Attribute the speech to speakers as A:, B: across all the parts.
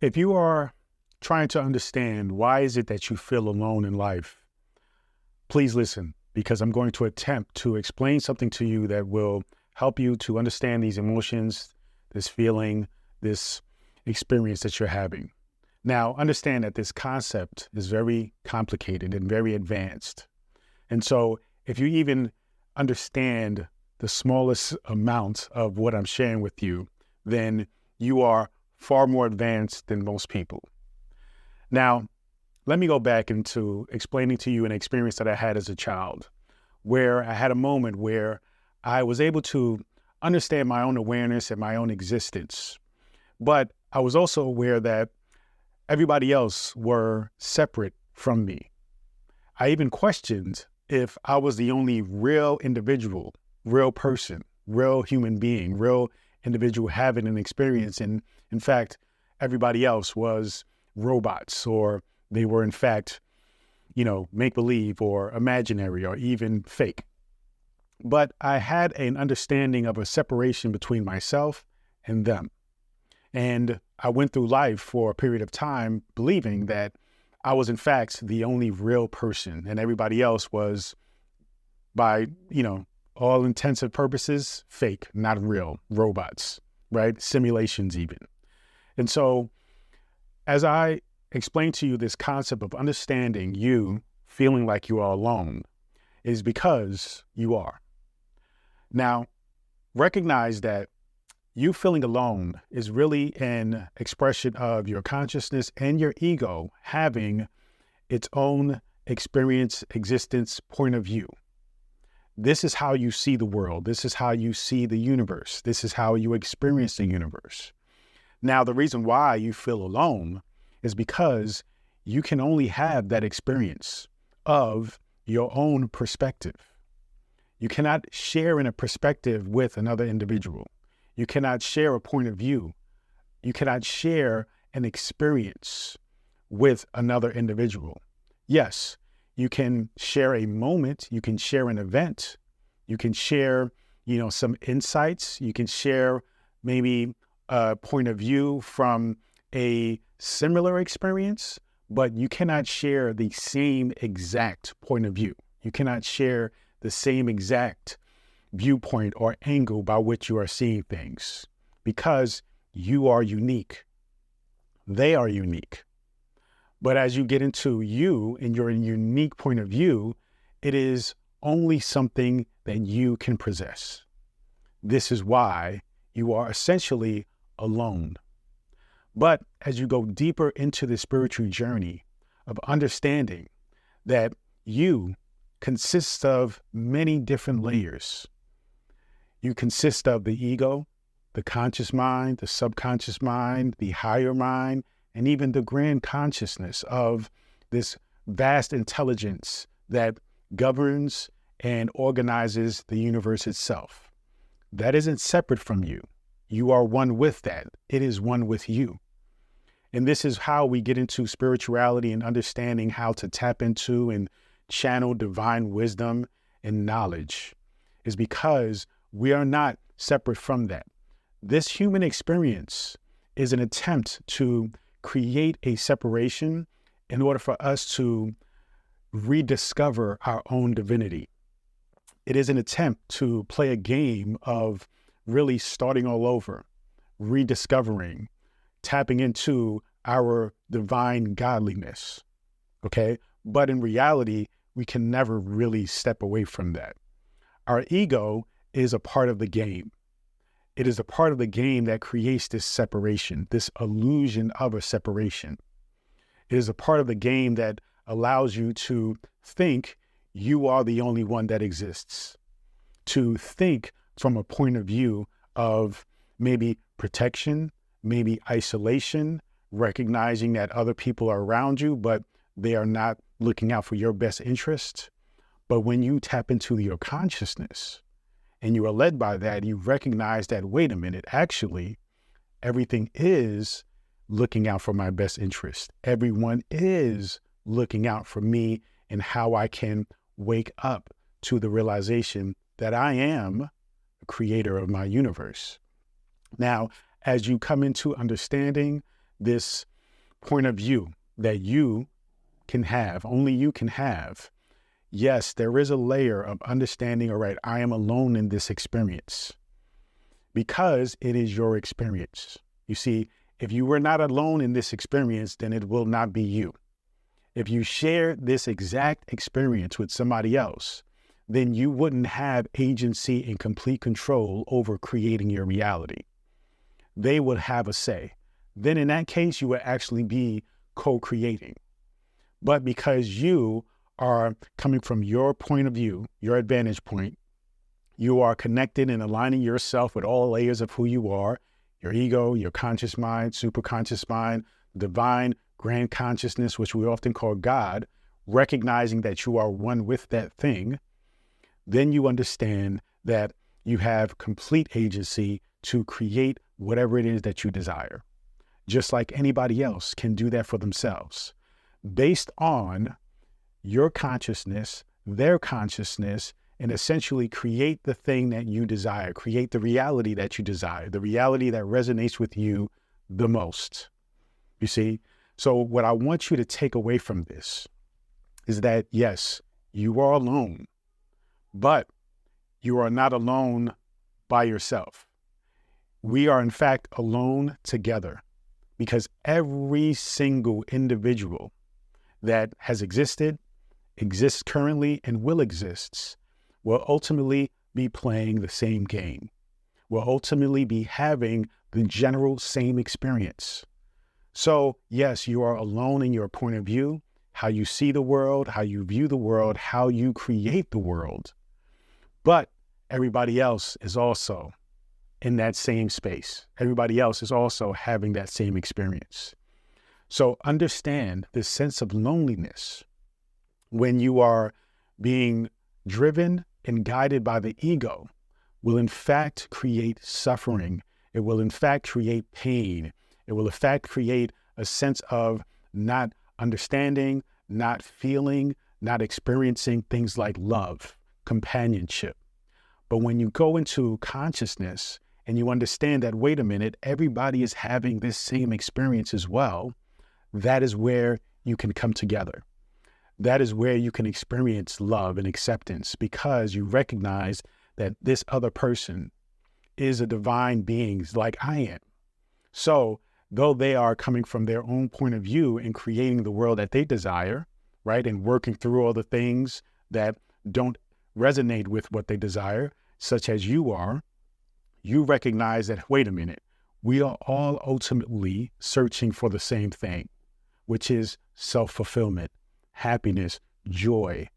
A: If you are trying to understand why is it that you feel alone in life, please listen, because I'm going to attempt to explain something to you that will help you to understand these emotions, this feeling, this experience that you're having. Now, understand that this concept is very complicated and very advanced. And so if you even understand the smallest amount of what I'm sharing with you, then you are far more advanced than most people. Now, let me go back into explaining to you an experience that I had as a child, where I had a moment where I was able to understand my own awareness and my own existence. But I was also aware that everybody else were separate from me. I even questioned if I was the only real individual, real person, real human being, real individual having an experience. And in fact, everybody else was robots, or they were in fact, make-believe or imaginary or even fake. But I had an understanding of a separation between myself and them. And I went through life for a period of time believing that I was in fact the only real person, and everybody else was, by, all intensive purposes, fake, not real, robots, right? Simulations even. And so as I explained to you this concept of understanding you feeling like you are alone is because you are. Now, recognize that you feeling alone is really an expression of your consciousness and your ego having its own experience, existence, point of view. This is how you see the world. This is how you see the universe. This is how you experience the universe. Now, the reason why you feel alone is because you can only have that experience of your own perspective. You cannot share in a perspective with another individual. You cannot share a point of view. You cannot share an experience with another individual. Yes, you can share a moment. You can share an event. You can share, some insights. You can share maybe a point of view from a similar experience, but you cannot share the same exact point of view. You cannot share the same exact viewpoint or angle by which you are seeing things, because you are unique. They are unique. But as you get into you and your unique point of view, it is only something that you can possess. This is why you are essentially alone. But as you go deeper into the spiritual journey of understanding that you consists of many different layers. You consist of the ego, the conscious mind, the subconscious mind, the higher mind, and even the grand consciousness of this vast intelligence that governs and organizes the universe itself. That isn't separate from you. You are one with that. It is one with you. And this is how we get into spirituality and understanding how to tap into and channel divine wisdom and knowledge, is because we are not separate from that. This human experience is an attempt to create a separation in order for us to rediscover our own divinity. It is an attempt to play a game of really starting all over, rediscovering, tapping into our divine godliness, okay? But in reality, we can never really step away from that. Our ego is a part of the game. It is a part of the game that creates this separation, this illusion of a separation. It is a part of the game that allows you to think you are the only one that exists, to think from a point of view of maybe protection, maybe isolation, recognizing that other people are around you, but they are not looking out for your best interest. But when you tap into your consciousness and you are led by that, you recognize that, wait a minute, actually, everything is looking out for my best interest. Everyone is looking out for me and how I can wake up to the realization that I am the creator of my universe. Now, as you come into understanding this point of view that you can have, only you can have, yes, there is a layer of understanding, all right, I am alone in this experience because it is your experience. You see, if you were not alone in this experience, then it will not be you. If you share this exact experience with somebody else, then you wouldn't have agency and complete control over creating your reality. They would have a say. Then in that case, you would actually be co-creating. But because you are coming from your point of view, your advantage point, you are connected and aligning yourself with all layers of who you are, your ego, your conscious mind, superconscious mind, divine grand consciousness, which we often call God, recognizing that you are one with that thing, then you understand that you have complete agency to create whatever it is that you desire, just like anybody else can do that for themselves, based on your consciousness, their consciousness, and essentially create the thing that you desire, create the reality that you desire, the reality that resonates with you the most. You see? So what I want you to take away from this is that, yes, you are alone, but you are not alone by yourself. We are, in fact, alone together, because every single individual that has existed, exists currently, and will exist will ultimately be playing the same game, will ultimately be having the general same experience. So yes, you are alone in your point of view, how you see the world, how you view the world, how you create the world. But everybody else is also in that same space. Everybody else is also having that same experience. So understand this sense of loneliness when you are being driven and guided by the ego will in fact create suffering. It will in fact create pain. It will in fact create a sense of not understanding, not feeling, not experiencing things like love, companionship. But when you go into consciousness and you understand that, wait a minute, everybody is having this same experience as well, that is where you can come together. That is where you can experience love and acceptance, because you recognize that this other person is a divine being like I am. So though they are coming from their own point of view and creating the world that they desire, right, and working through all the things that don't resonate with what they desire, such as you are, you recognize that, wait a minute, we are all ultimately searching for the same thing, which is self-fulfillment, happiness, joy,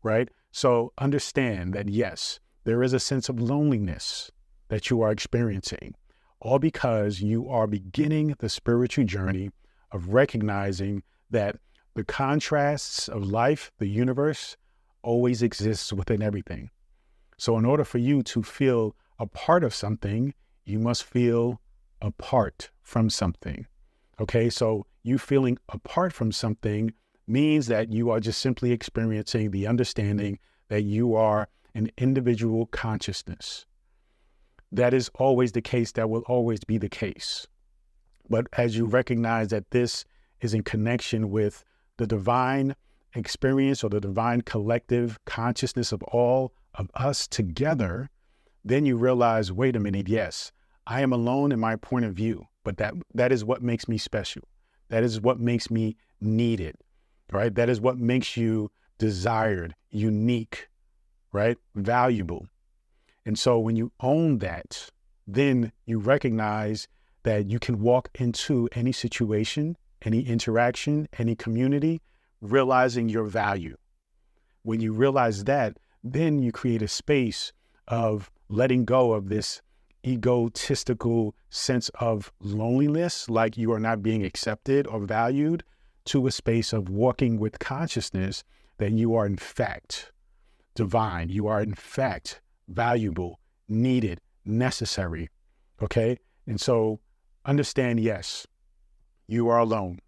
A: right? So understand that, yes, there is a sense of loneliness that you are experiencing, all because you are beginning the spiritual journey of recognizing that the contrasts of life, the universe, always exists within everything. So in order for you to feel a part of something, you must feel apart from something. Okay, so you feeling apart from something means that you are just simply experiencing the understanding that you are an individual consciousness. That is always the case. That will always be the case. But as you recognize that this is in connection with the divine experience or the divine collective consciousness of all of us together, then you realize, wait a minute, yes, I am alone in my point of view, but that is what makes me special. That is what makes me needed, right? That is what makes you desired, unique, right? Valuable. And so when you own that, then you recognize that you can walk into any situation, any interaction, any community, realizing your value. When you realize that, then you create a space of letting go of this egotistical sense of loneliness, like you are not being accepted or valued, to a space of walking with consciousness that you are in fact divine. You are in fact valuable, needed, necessary. Okay? And so understand, yes, you are alone,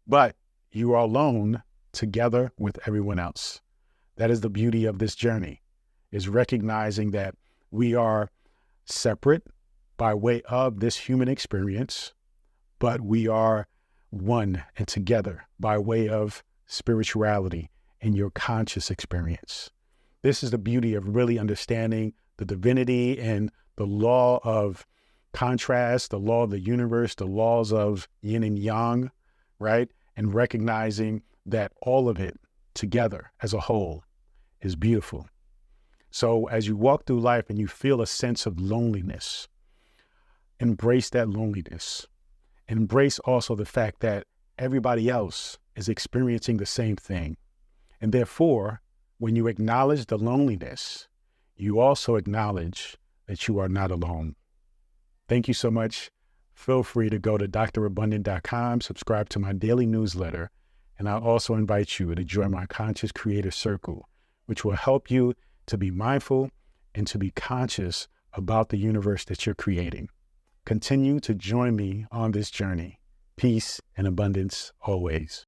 A: but you are alone together with everyone else. That is the beauty of this journey, is recognizing that we are separate by way of this human experience, but we are one and together by way of spirituality in your conscious experience. This is the beauty of really understanding the divinity and the law of contrast, the law of the universe, the laws of yin and yang, right? And recognizing that all of it together as a whole is beautiful. So as you walk through life and you feel a sense of loneliness, embrace that loneliness. Embrace also the fact that everybody else is experiencing the same thing. And therefore, when you acknowledge the loneliness, you also acknowledge that you are not alone. Thank you so much. Feel free to go to drabundant.com, subscribe to my daily newsletter, and I'll also invite you to join my Conscious Creator Circle, which will help you to be mindful and to be conscious about the universe that you're creating. Continue to join me on this journey. Peace and abundance always.